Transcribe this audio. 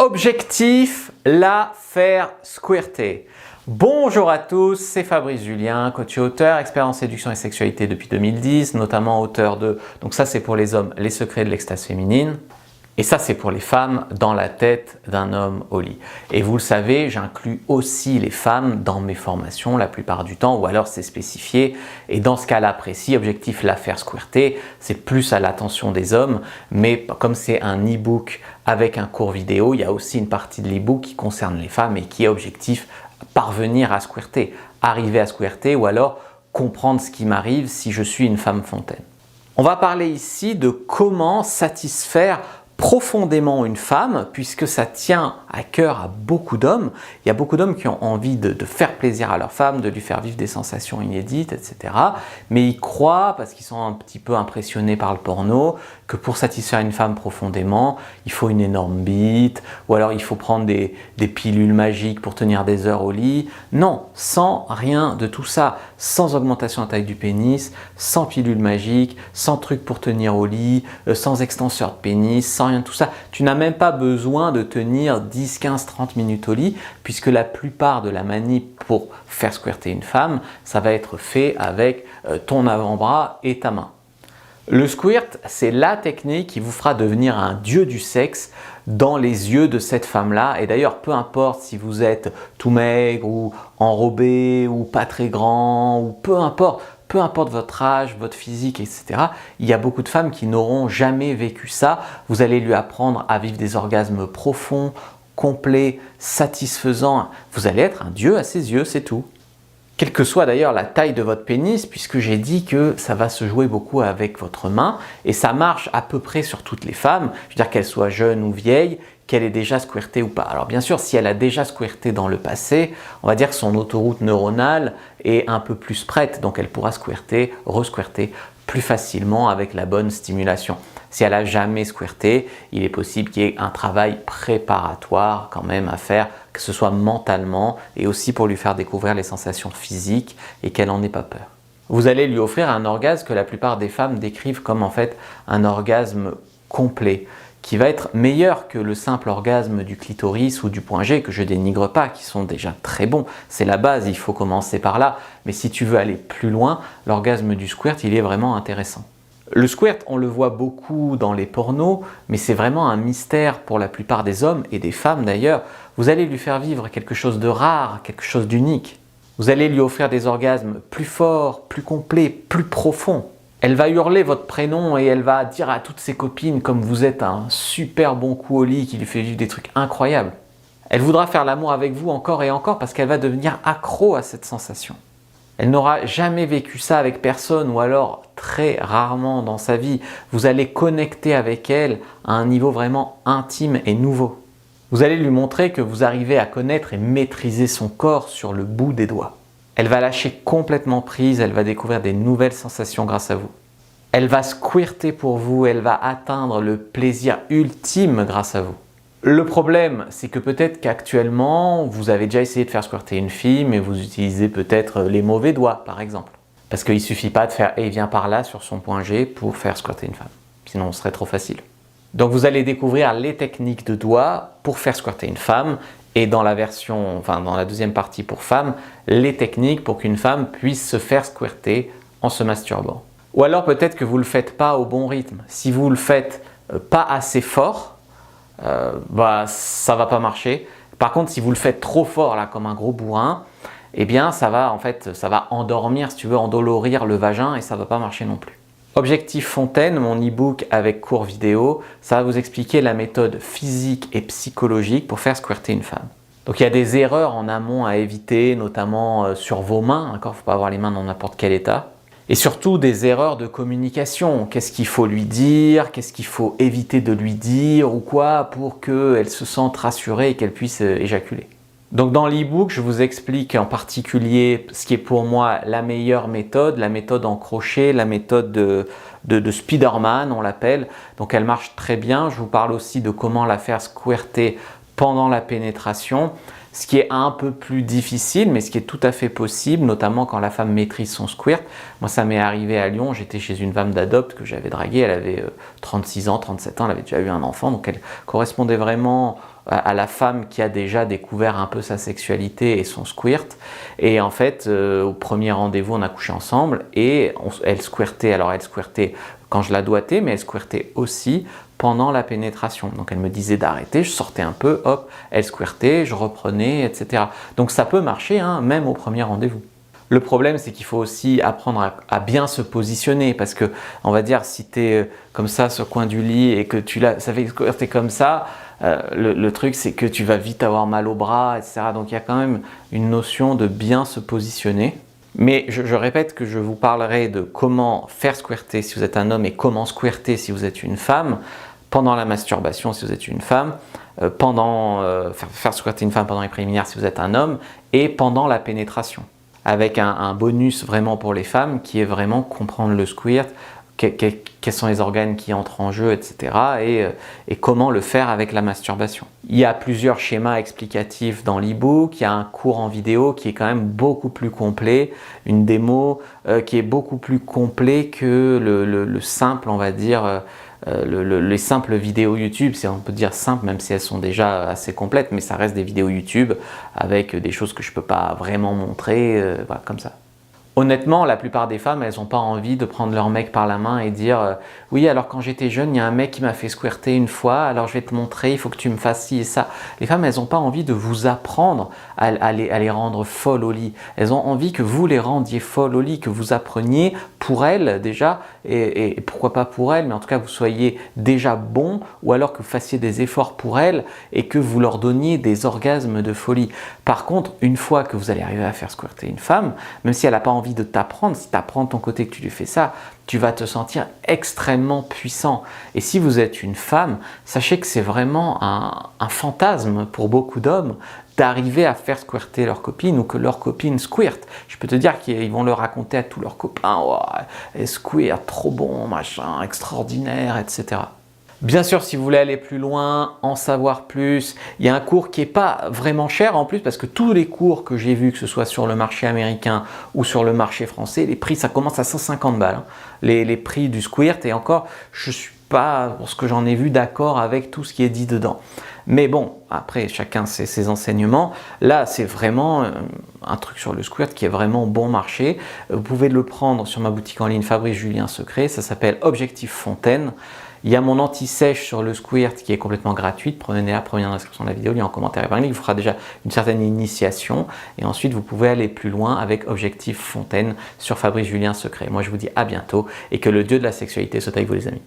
Objectif, la faire squirter. Bonjour à tous, c'est Fabrice Julien, coach et auteur, expert en séduction et sexualité depuis 2010, notamment auteur de, donc ça c'est pour les hommes, Les secrets de l'extase féminine. Et ça c'est pour les femmes, Dans la tête d'un homme au lit. Et vous le savez, j'inclus aussi les femmes dans mes formations la plupart du temps, ou alors c'est spécifié. Et dans ce cas-là précis, objectif la faire squirter, c'est plus à l'attention des hommes, mais comme c'est un e-book avec un cours vidéo, il y a aussi une partie de l'e-book qui concerne les femmes et qui est objectif parvenir à squirter, arriver à squirter ou alors comprendre ce qui m'arrive si je suis une femme fontaine. On va parler ici de comment satisfaire profondément une femme, puisque ça tient à cœur à beaucoup d'hommes. Il y a beaucoup d'hommes qui ont envie de faire plaisir à leur femme, de lui faire vivre des sensations inédites, etc. Mais ils croient, parce qu'ils sont un petit peu impressionnés par le porno, que pour satisfaire une femme profondément, il faut une énorme bite, ou alors il faut prendre des pilules magiques pour tenir des heures au lit. Non, sans rien de tout ça, sans augmentation de taille du pénis, sans pilule magique, sans truc pour tenir au lit, sans extenseur de pénis, sans rien de tout ça. Tu n'as même pas besoin de tenir 10, 15, 30 minutes au lit, puisque la plupart de la manip pour faire squirter une femme, ça va être fait avec ton avant-bras et ta main. Le squirt, c'est la technique qui vous fera devenir un dieu du sexe dans les yeux de cette femme-là. Et d'ailleurs, peu importe si vous êtes tout maigre ou enrobé ou pas très grand, ou peu importe votre âge, votre physique, etc. Il y a beaucoup de femmes qui n'auront jamais vécu ça. Vous allez lui apprendre à vivre des orgasmes profonds, complets, satisfaisants. Vous allez être un dieu à ses yeux, c'est tout. Quelle que soit d'ailleurs la taille de votre pénis, puisque j'ai dit que ça va se jouer beaucoup avec votre main, et ça marche à peu près sur toutes les femmes, je veux dire qu'elles soient jeunes ou vieilles, qu'elle ait déjà squirté ou pas. Alors bien sûr, si elle a déjà squirté dans le passé, on va dire que son autoroute neuronale est un peu plus prête, donc elle pourra squirter, resquirter plus facilement avec la bonne stimulation. Si elle n'a jamais squirté, il est possible qu'il y ait un travail préparatoire quand même à faire, que ce soit mentalement et aussi pour lui faire découvrir les sensations physiques et qu'elle n'en ait pas peur. Vous allez lui offrir un orgasme que la plupart des femmes décrivent comme en fait un orgasme complet, qui va être meilleur que le simple orgasme du clitoris ou du point G, que je dénigre pas, qui sont déjà très bons. C'est la base, il faut commencer par là. Mais si tu veux aller plus loin, l'orgasme du squirt, il est vraiment intéressant. Le squirt, on le voit beaucoup dans les pornos, mais c'est vraiment un mystère pour la plupart des hommes et des femmes d'ailleurs. Vous allez lui faire vivre quelque chose de rare, quelque chose d'unique. Vous allez lui offrir des orgasmes plus forts, plus complets, plus profonds. Elle va hurler votre prénom et elle va dire à toutes ses copines comme vous êtes un super bon coup au lit qui lui fait vivre des trucs incroyables. Elle voudra faire l'amour avec vous encore et encore parce qu'elle va devenir accro à cette sensation. Elle n'aura jamais vécu ça avec personne ou alors très rarement dans sa vie. Vous allez connecter avec elle à un niveau vraiment intime et nouveau. Vous allez lui montrer que vous arrivez à connaître et maîtriser son corps sur le bout des doigts. Elle va lâcher complètement prise, elle va découvrir des nouvelles sensations grâce à vous. Elle va squirter pour vous, elle va atteindre le plaisir ultime grâce à vous. Le problème, c'est que peut-être qu'actuellement, vous avez déjà essayé de faire squirter une fille, mais vous utilisez peut-être les mauvais doigts, par exemple. Parce qu'il ne suffit pas de faire « et viens par là » sur son point G pour faire squirter une femme. Sinon, ce serait trop facile. Donc, vous allez découvrir les techniques de doigts pour faire squirter une femme et dans la version, enfin dans la deuxième partie pour femmes, les techniques pour qu'une femme puisse se faire squirter en se masturbant. Ou alors peut-être que vous ne le faites pas au bon rythme. Si vous ne le faites pas assez fort, ça va pas marcher. Par contre, si vous le faites trop fort là, comme un gros bourrin, eh bien ça va endormir, si tu veux, endolorir le vagin et ça va pas marcher non plus. Objectif Fontaine, mon e-book avec cours vidéo, ça va vous expliquer la méthode physique et psychologique pour faire squirter une femme. Donc il y a des erreurs en amont à éviter, notamment sur vos mains, il ne faut pas avoir les mains dans n'importe quel état. Et surtout des erreurs de communication. Qu'est-ce qu'il faut lui dire, qu'est-ce qu'il faut éviter de lui dire ou quoi pour qu'elle se sente rassurée et qu'elle puisse éjaculer. Donc dans l'e-book, je vous explique en particulier ce qui est pour moi la meilleure méthode, la méthode en crochet, la méthode de Spiderman, on l'appelle. Donc elle marche très bien. Je vous parle aussi de comment la faire squirter pendant la pénétration. Ce qui est un peu plus difficile, mais ce qui est tout à fait possible, notamment quand la femme maîtrise son squirt. Moi, ça m'est arrivé à Lyon, j'étais chez une femme d'adopte que j'avais draguée, elle avait 36 ans, 37 ans, elle avait déjà eu un enfant, donc elle correspondait vraiment à la femme qui a déjà découvert un peu sa sexualité et son squirt. Et en fait, au premier rendez-vous, on a couché ensemble et elle squirtait. Alors elle squirtait quand je la doigtais, mais elle squirtait aussi pendant la pénétration. Donc elle me disait d'arrêter, je sortais un peu, hop, elle squirtait, je reprenais, etc. Donc ça peut marcher, hein, même au premier rendez-vous. Le problème, c'est qu'il faut aussi apprendre à bien se positionner parce que, on va dire, si tu es comme ça sur le coin du lit et que ça fait squirter comme ça, le truc, c'est que tu vas vite avoir mal au bras, etc. Donc il y a quand même une notion de bien se positionner. Mais je répète que je vous parlerai de comment faire squirter si vous êtes un homme et comment squirter si vous êtes une femme, pendant la masturbation si vous êtes une femme, faire squirter une femme pendant les préliminaires si vous êtes un homme, et pendant la pénétration. Avec un bonus vraiment pour les femmes qui est vraiment comprendre le squirt, quels sont les organes qui entrent en jeu, etc. Et comment le faire avec la masturbation. Il y a plusieurs schémas explicatifs dans l'e-book, il y a un cours en vidéo qui est quand même beaucoup plus complet, une démo qui est beaucoup plus complet que le simple, on va dire, les simples vidéos YouTube, si on peut dire simples, même si elles sont déjà assez complètes, mais ça reste des vidéos YouTube avec des choses que je ne peux pas vraiment montrer, voilà, comme ça. Honnêtement, la plupart des femmes, elles n'ont pas envie de prendre leur mec par la main et dire oui, alors quand j'étais jeune, il y a un mec qui m'a fait squirter une fois, alors je vais te montrer, il faut que tu me fasses ci et ça. Les femmes, elles n'ont pas envie de vous apprendre à les rendre folles au lit. Elles ont envie que vous les rendiez folles au lit, que vous appreniez pour elles déjà, et pourquoi pas pour elles, mais en tout cas vous soyez déjà bon, ou alors que vous fassiez des efforts pour elles et que vous leur donniez des orgasmes de folie. Par contre, une fois que vous allez arriver à faire squirter une femme, même si elle n'a pas envie de t'apprendre, si tu apprends de ton côté que tu lui fais ça, tu vas te sentir extrêmement puissant. Et si vous êtes une femme, sachez que c'est vraiment un fantasme pour beaucoup d'hommes d'arriver à faire squirter leur copine ou que leur copine squirte. Je peux te dire qu'ils vont le raconter à tous leurs copains, oh, elle squirt, trop bon, machin, extraordinaire, etc. Bien sûr, si vous voulez aller plus loin, en savoir plus, il y a un cours qui n'est pas vraiment cher en plus parce que tous les cours que j'ai vus, que ce soit sur le marché américain ou sur le marché français, les prix ça commence à 150 balles. Hein. Les prix du squirt et encore, je ne suis pas, pour ce que j'en ai vu, d'accord avec tout ce qui est dit dedans. Mais bon, après chacun ses enseignements. Là, c'est vraiment un truc sur le squirt qui est vraiment bon marché. Vous pouvez le prendre sur ma boutique en ligne Fabrice Julien Secret, ça s'appelle Objectif Fontaine. Il y a mon anti-sèche sur le squirt qui est complètement gratuite. Prenez-la, première dans la description de la vidéo, il y a un commentaire épinglé, il vous fera déjà une certaine initiation. Et ensuite, vous pouvez aller plus loin avec Objectif Fontaine sur Fabrice Julien Secret. Moi, je vous dis à bientôt et que le dieu de la sexualité soit avec vous les amis.